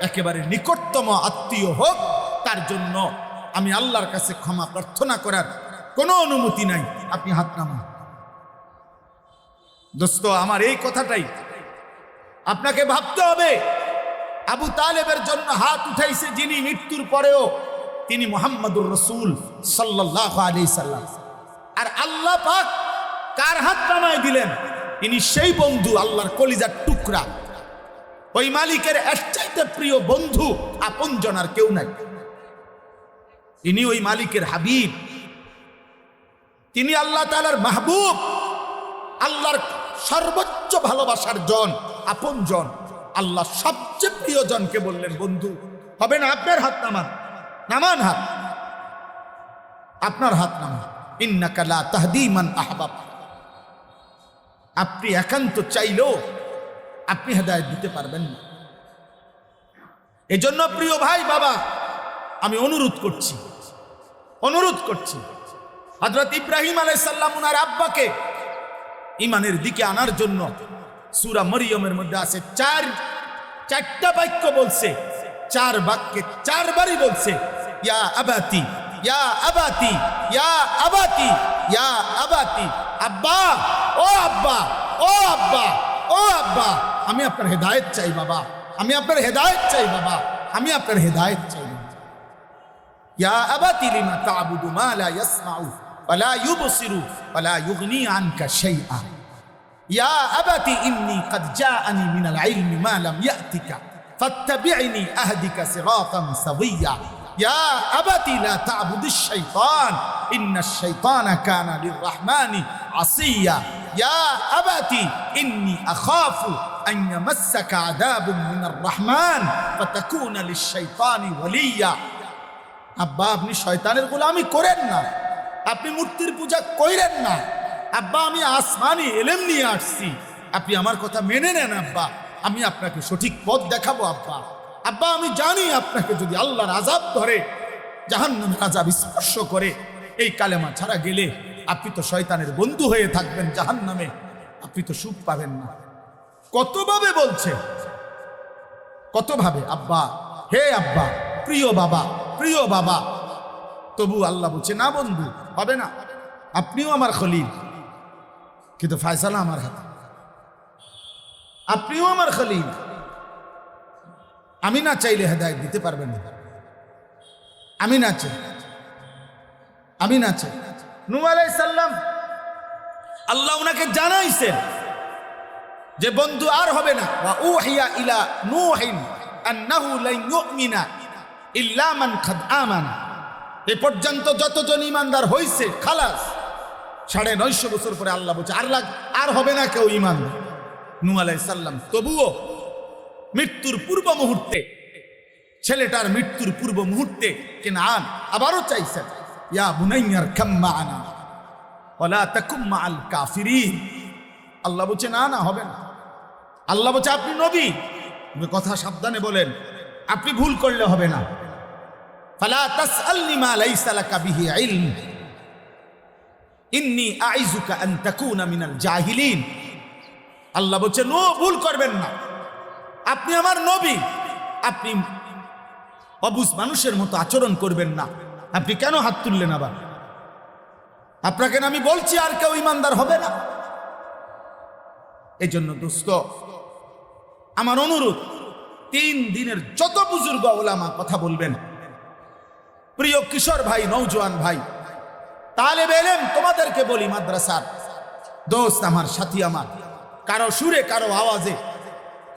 S1: একেবারে নিকটতম আত্মীয় হোক, তার জন্য আমি আল্লাহর কাছে ক্ষমা প্রার্থনা করার কোনো অনুমতি নাই। আপনি হাত নামান। দোস্ত, আমার এই কথাটাই আপনাকে ভাবতে হবে। আবু তালেবের জন্য হাত উঠাইছে যিনি, মৃত্যুর পরেও তিনি মুহাম্মদুর রাসূল সাল্লাল্লাহু আলাইহি সাল্লাম। আর আল্লাহ পাক কার হাত নামায় দিলেন? তিনি সেই বন্ধু, আল্লাহর কলিজার টুকরা। ওই মালিকের এর চাইতে প্রিয় বন্ধু আপনজন আর কেউ নাই। তিনি ওই মালিকের হাবিব, তিনি আল্লাহ তাআলার মাহবুব, আল্লাহর সর্বোচ্চ ভালোবাসার জন, আপনজন। আল্লাহ সবচেয়ে প্রিয় জনকে বললেন বন্ধু। হবে না? আপনার হাত নামান, নামান হাত, আপনার হাত নামান। ইন্নাকা লা তাহদি মান আহবাব। আপনি একান্ত চাইলেও আপনি হেদায়েত দিতে পারবেন না। এজন্য প্রিয় ভাই, বাবা, আমি অনুরোধ করছি হযরত ইব্রাহিম আলাইহিস সালাম ওনার আব্বাকে ঈমানের দিকে আনার জন্য সূরা মরিয়মের মধ্যে আছে চারটা বাক্য বলছে, 4 বাক্যে 4 বারই বলছে ইয়া আবাতি, ইয়া আবাতি, ইয়া আবাতি, ইয়া আবাতি। আব্বা, ও আব্বা, ও আব্বা, ও আব্বা, আমি আপনার হেদায়েত চাই বাবা, আমি আপনার হেদায়েত চাই বাবা, আমি আপনার হেদায়েত চাই। ইয়া আবাতি লিমা তা'বুদু মা লা ইয়াসমাউ ওয়া লা ইউবসিরু ওয়া লা ইউগনি আনকা শাইআ। ইয়া আবাতি ইন্নী ক্বাদ জাআনি মিনাল ইলমি মা লাম ইয়াতিকা ফাত্তাবি'নি আহদিকা সিরাতান সাওয়্যা। ইয়া আবাতি লা তা'বুদিশ শাইতান ইন্নাশ শাইতানা কানা লির-রাহমানি আসিয়্যা। ইয়া আবাতি ইন্নী আখাফু আন ইয়ামাসসাকা আযাবুম মিনার রাহমান ফাতাকুনা লিশ-শাইতানি ওয়ালিয়্যা। আব্বা, আপনি শয়তানের গোলামি করেন না, আপনি মূর্তির পূজা কইরেন না। আব্বা, আমি আসমানি ইলম নিয়ে আসছি, আপনি আমার কথা মেনে নেন আব্বা, আমি আপনাকে সঠিক পথ দেখাবো আব্বা। আব্বা, আমি জানি আপনাকে যদি আল্লাহর আযাব ধরে, জাহান্নামের আযাব স্পর্শ করে, এই কালেমা ছাড়া গেলে আপনি তো শয়তানের বন্ধু হয়ে থাকবেন জাহান্নামে, আপনি তো সুখ পাবেন না। কতভাবে বলছে, কতভাবে। আব্বা, হে আব্বা, প্রিয় বাবা, প্রিয় বাবা। তবু আল্লাহ বলছে না বন্ধু, হবে না, আপনিও আমার খলিল, কিন্তু ফয়সালা আমার হাতে। আপনিও আমার খলিল, আমি না চাইলে হেদায়েত দিতে পারবেন না। আমি না চাই নূহ আলাইহিস সালাম, আল্লাহ ওনাকে জানাইছেন যে বন্ধু আর হবে না। ওয়া উহিয়া ইলা নূহিন আন্নাহু লা ইউমিনা ইল্লা মান কাদ আমানা। এ পর্যন্ত যতজন ঈমানদার হইছে খালাস। 950 বছর পরে আল্লাহ বলছে আর হবে না কেউ ঈমানদার। নূহ আলাইহিস সালাম তবুও মৃত্যুর পূর্ব মুহূর্তে, ছেলেটার মৃত্যুর পূর্ব মুহূর্তে কেনান আবারও চাইছেন, ইয়া বুনাইয়ার কাম মা'ানা ওয়ালা তাকুম মা'আল কাফিরিন। আল্লাহ বলছে না, হবে না। আল্লাহ বলছে আপনি নবী, কথা সাবধানে বলেন, আপনি ভুল করলে হবে না। ফালা তাসআলনি মা লাইসা লাকা বিহি ইলম ইন্নী আইযুকা আন তাকুনা মিনাল জাহিলিন। আল্লাহ বলছে নো, ভুল করবেন না, আপনি আমার নবী, আপনি অবুঝ মানুষের মতো আচরণ করবেন না। আপনি কেন হাত তুললেন আবার? আপনাকে আমি বলছি আর কেউ ঈমানদার হবে না। এই জন্য দোস্ত, আমার অনুরোধ, 3 দিনের যত বুজুর্গ ওলামা কথা বলবেন, প্রিয় কিশোর ভাই, নওজোয়ান ভাই, তালেবে ইলম, তোমাদেরকে বলি, মাদ্রাসার দোস্ত আমার, সাথী আমার, কারো সুরে, কারো আওয়াজে,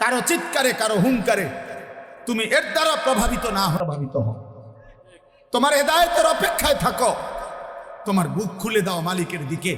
S1: কারো চিৎকারে, কারো হুঙ্কারে তুমি এর দ্বারা প্রভাবিত না হও। তোমার হেদায়েতের অপেক্ষায় থাকো, তোমার বুক খুলে দাও মালিকের দিকে।